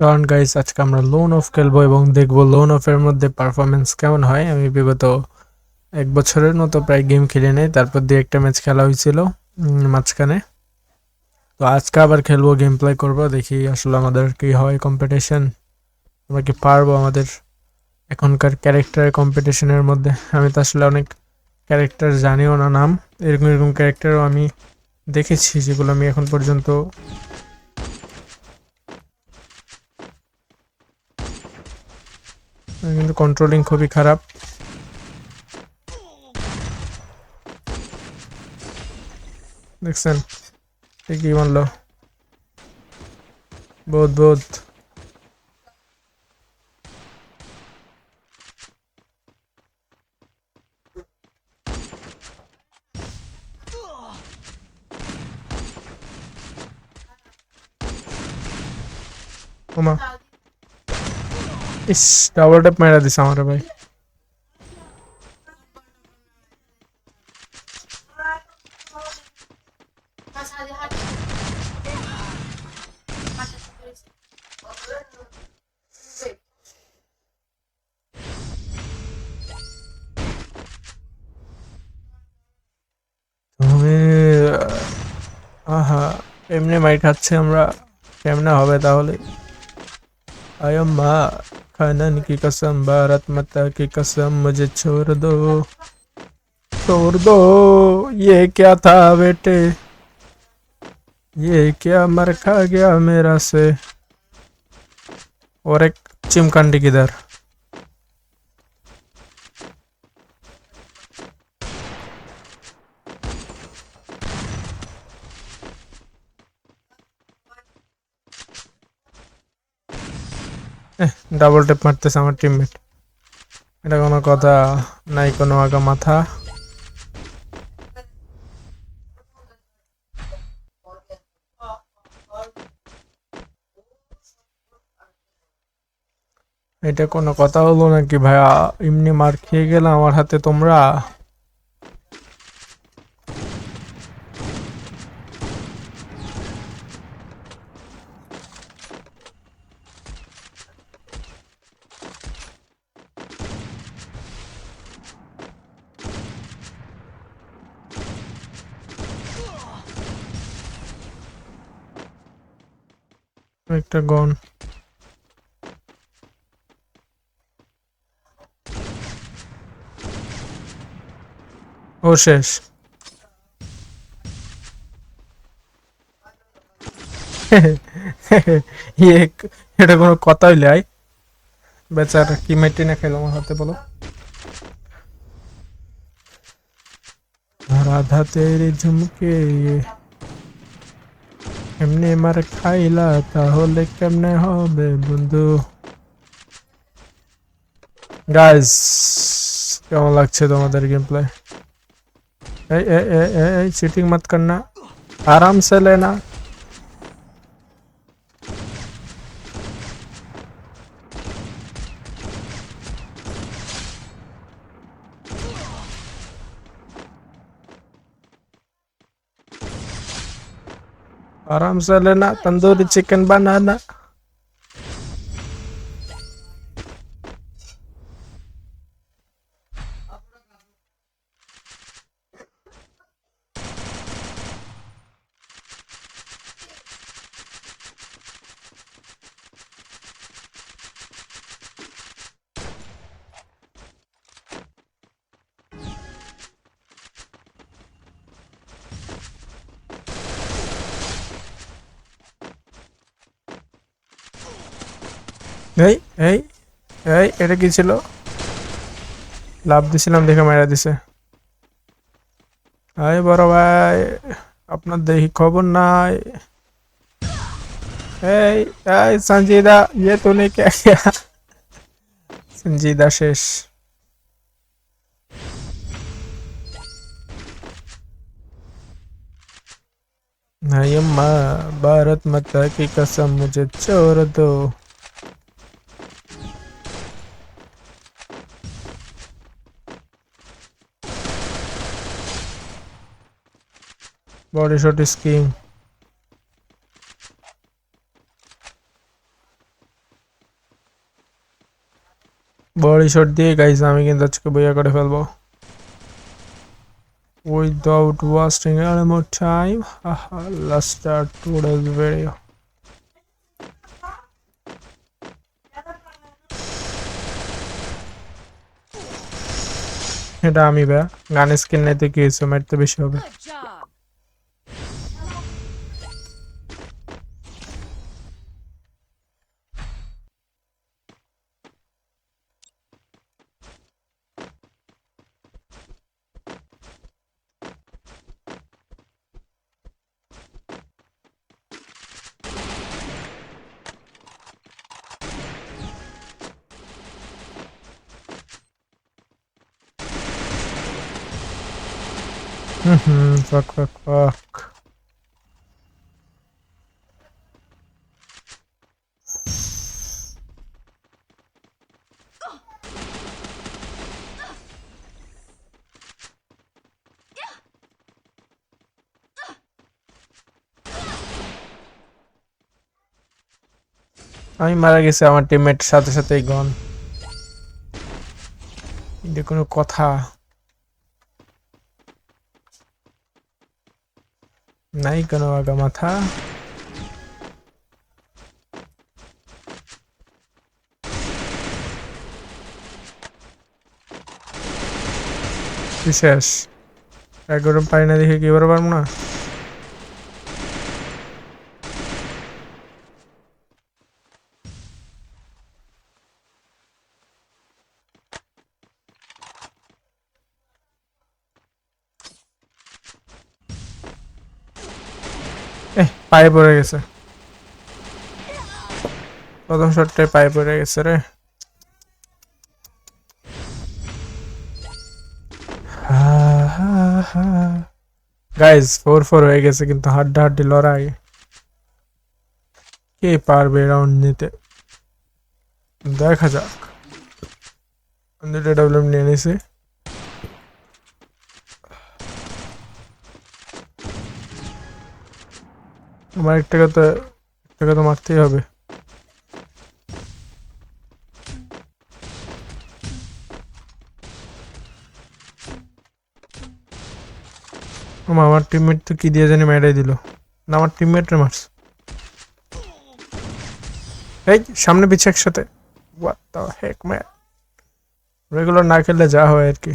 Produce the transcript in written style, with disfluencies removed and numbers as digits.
কারণ গাইস আজকে আমরা লোন অফ খেলবো এবং দেখবো লোন অফের মধ্যে পারফরমেন্স কেমন হয়। আমি বিগত 1 বছরের মতো প্রায় গেম খেলে নেই, তারপর দিয়ে একটা ম্যাচ খেলা হয়েছিল মাঝখানে। তো আজকে আবার খেলবো, গেম প্লে করবো, দেখি আসলে আমাদের কি হয় কম্পিটিশন, আমরা কি পারবো আমাদের এখনকার ক্যারেক্টারের কম্পিটিশনের মধ্যে। আমি তো আসলে অনেক ক্যারেক্টার জানিও না নাম, এরকম এরকম ক্যারেক্টারও আমি দেখেছি যেগুলো আমি এখন পর্যন্ত কিন্তু কন্ট্রোলিং খুবই খারাপ। দেখছেন ঠিকই মানলো, বহুত বহুত। ওমা, ইস, ডাবল ট্যাপ মেরা দিছে আমার ভাই। তুমি আহা, এমনি মাইর খাচ্ছে আমরা, কেমনে হবে তাহলে? আয়াম্মা, खानन की कसम, भारत माता की कसम, मुझे छोड़ दो, ये क्या था बेटे, ये क्या मर खा गया मेरा से। और एक चिमकांडी किधर? ডাবল ট্যাপ মারতেছে আমার টিমমেট, এটা কোনো কথা? নাই কোনো আগা মাথা। এটা কোনো কথা হলো নাকি ভাইয়া? এমনি মার খেয়ে গেলাম আমার হাতে তোমরা। একটা গন, ও শেষ। ইয়ে, এটা কোনো কথা হইলে আই, বেচার কি মেটে না খেলো আমার হাতে বলো। রাধা তেরি ঝুমকে এমনি মার খাইলা তাহলে কেমনে হবে বন্ধু? গাইস, কেমন লাগছে তোমাদের গেম প্লে? এই চিটিং मत करना, आराम से लेना। आराम से लेना, तंदूरी चिकन बनाना। এই এই এই, এটা কি ছিল? লাভ দিছিলাম দেখে মারা দিছে। আয় বড় ভাই, আপনার দেখি খবর নাই। এই এই संजीदा, ये तूने क्या किया? संजीदा শেষ। नहीं अम्मा, भारत माता की कसम, मुझे छोड़ दो। Body shot scheme. Body shot দিয়ে গাইস আমি কিন্তু আজকে বইয়া করে ফেলবো without wasting any more time. Let's start today's video. এটা আমি বে গান স্কিল নাই তো কি হয়েছে মারতে বেশি হবে fuck. আমি মারা গেছি আমার টিমমেট সাথে সাথেই গন এটা কোনো কথা নাই কোনো আগা মাথা শেষ একবার পাই না দেখে কি এবার পারবো না পায়ে পড়ে গেছে প্রথম শটটায় পায়ে পড়ে গেছে রে গাইজ 4-4 হয়ে গেছে কিন্তু হাড্ডাহাড্ডি লড়াই কে পারবে রাউন্ড নিতে দেখা যাক দুটো ডাবলুম নিয়ে নিছি আমার একটা তো মারতেই হবে আমার টিমমেট তো কি দিয়ে জানি মেরে দিল না আমার টিমমেটরে মারছে এই সামনে পিছে একসাথে what the Heck man regular না খেললে যা হয় আর কি